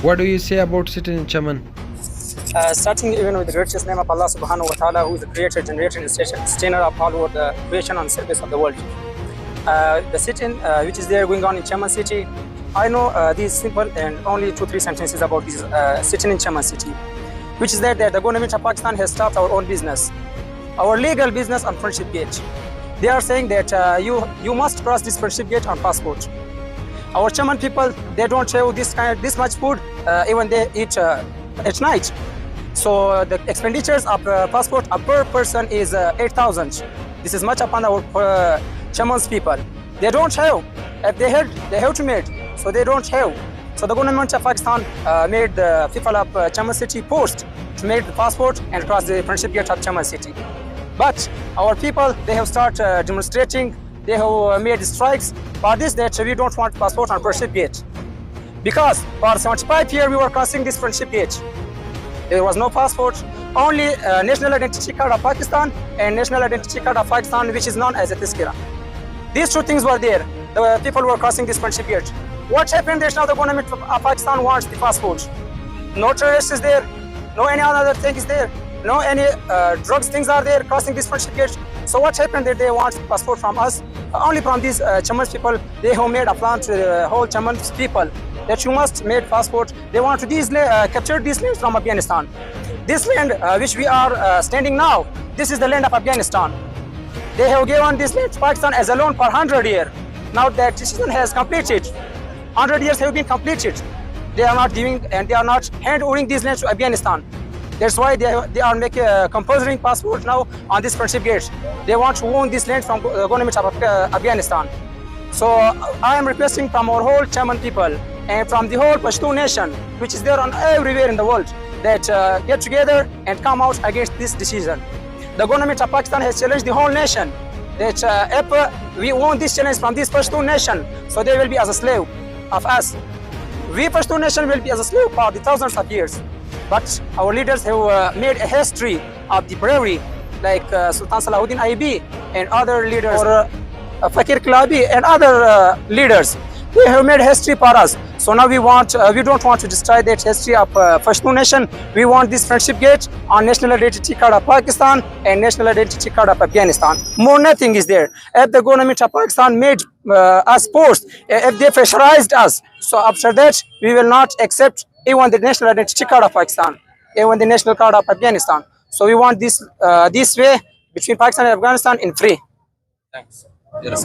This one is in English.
What do you say about sitting in Chaman? Starting even with the gracious name of Allah subhanahu wa ta'ala, who is the creator, generator, and sustainer of all over the creation on the surface of the world. The sitting which is there going on in Chaman city, I know these simple and only 2-3 sentences about this sitting in Chaman city, which is that the government of Pakistan has stopped our own business, our legal business on Friendship Gate. They are saying that you must cross this Friendship Gate on passport. Our Chaman people, they don't have this much food, even they eat at night. So the expenditures of passport per person is 8,000. This is much upon our Chaman's people. They don't have. If they had, they have to make. So they don't have. So the government of Pakistan made the people of Chaman city post to make the passport and cross the Friendship Gate of Chaman city. But our people, they have started demonstrating. They have made strikes for this, that we don't want passport on Friendship Gate. Because for 75 years we were crossing this Friendship Gate. There was no passport, only national identity card of Pakistan and national identity card of Pakistan, which is known as a tazkira. These two things were there. The people were crossing this Friendship Gate. What happened is now the government of Pakistan wants the passport. No terrorists is there, no any other thing is there, no any drugs things are there crossing this Friendship Gate. So what happened that they want passport from us, only from these Chaman people. They have made a plan to the whole Chaman people that you must make passport. They want to capture these lands from Afghanistan. This land which we are standing now, this is the land of Afghanistan. They have given this land to Pakistan as a loan for 100 years. Now that decision has completed. 100 years have been completed. They are not giving and they are not hand-overing these lands to Afghanistan. That's why they are making a compulsory passport now on this Friendship Gate. They want to own this land from the government of Afghanistan. So I am requesting from our whole Chaman people and from the whole Pashtun nation, which is there on everywhere in the world, that get together and come out against this decision. The government of Pakistan has challenged the whole nation that if we won this challenge from this Pashtun nation, so they will be as a slave of us. We Pashtun nation will be as a slave for the thousands of years. But our leaders have made a history of the bravery, like Sultan Salahuddin Ayubi and other leaders, or Fakir Kilabi and other leaders. They have made history for us. So now we don't want to destroy that history of Pashtun nation. We want this Friendship Gate on national identity card of Pakistan and national identity card of Afghanistan. More nothing is there. If the government of Pakistan made us post, if they pressurized us, so after that we will not accept even the national identity card of Pakistan, even the national card of Afghanistan. So we want this way between Pakistan and Afghanistan in free. Thanks. Thanks.